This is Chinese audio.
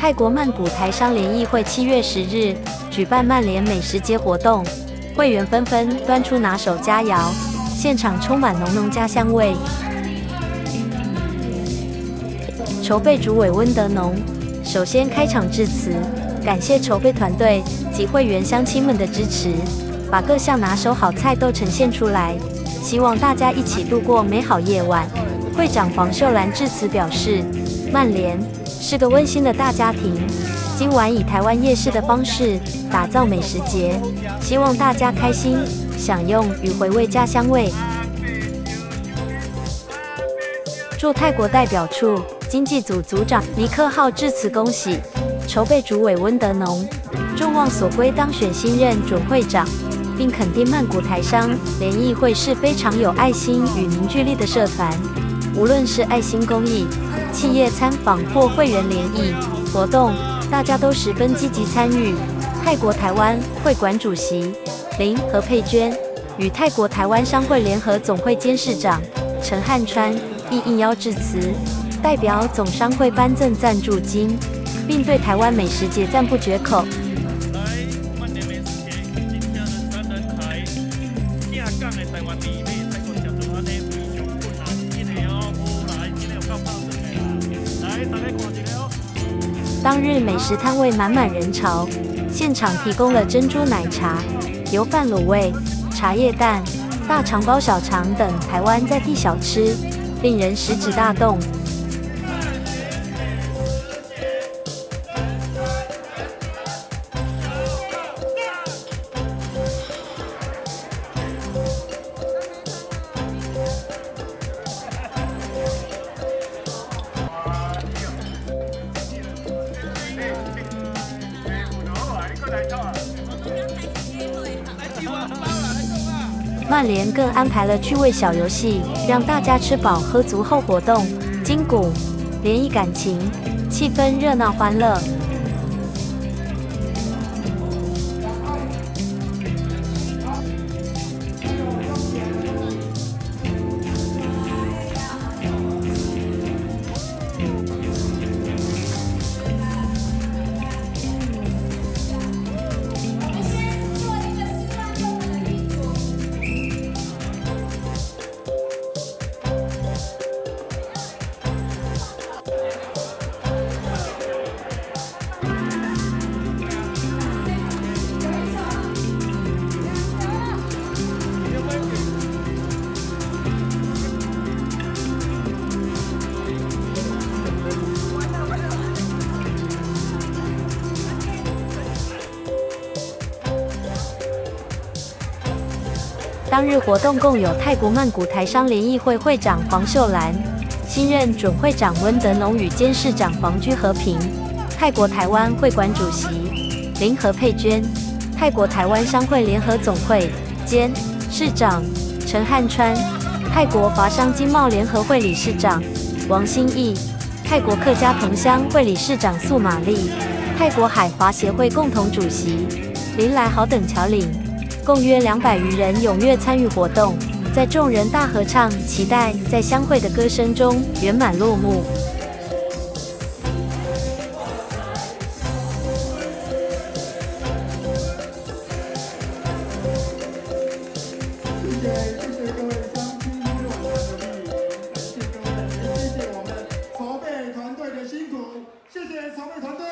泰国曼谷台商联谊会7月10日举办曼联美食节活动，会员纷纷端出拿手佳肴，现场充满浓浓家乡味。筹备主委温德农首先开场致辞，感谢筹备团队及会员乡亲们的支持，把各项拿手好菜都呈现出来，希望大家一起度过美好夜晚。会长黄秀兰致辞表示，曼联是个温馨的大家庭，今晚以台湾夜市的方式打造美食节，希望大家开心享用与回味家乡味。驻泰国代表处经济组组长尼克浩致辞恭喜筹备主委温德农众望所归当选新任准会长，并肯定曼谷台商联谊会是非常有爱心与凝聚力的社团，无论是爱心公益、企业参访或会员联谊活动，大家都十分积极参与。泰国台湾会馆主席林和佩娟与泰国台湾商会联合总会监事长陈汉川亦应邀致辞，代表总商会颁赠赞助金，并对台湾美食节赞不绝口。当日美食摊位满满人潮，现场提供了珍珠奶茶、油饭卤味、茶叶蛋、大肠包小肠等台湾在地小吃，令人食指大动。曼联更安排了趣味小游戏，让大家吃饱喝足后活动筋骨，联谊感情，气氛热闹欢乐。当日活动共有泰国曼谷台商联谊会会长黄秀兰、新任准会长温德农与监事长黄居和平，泰国台湾会馆主席林和佩娟，泰国台湾商会联合总会监事长陈汉川，泰国华商经贸联合会理事长王新义，泰国客家同乡会理事长素玛丽，泰国海华协会共同主席林来豪等侨领。共约200余人踊跃参与活动，在众人大合唱、期待在相会的歌声中圆满落幕。谢谢各位乡亲朋友们的努力，感谢各位，也谢谢我们筹备团队的辛苦，谢谢筹备团队。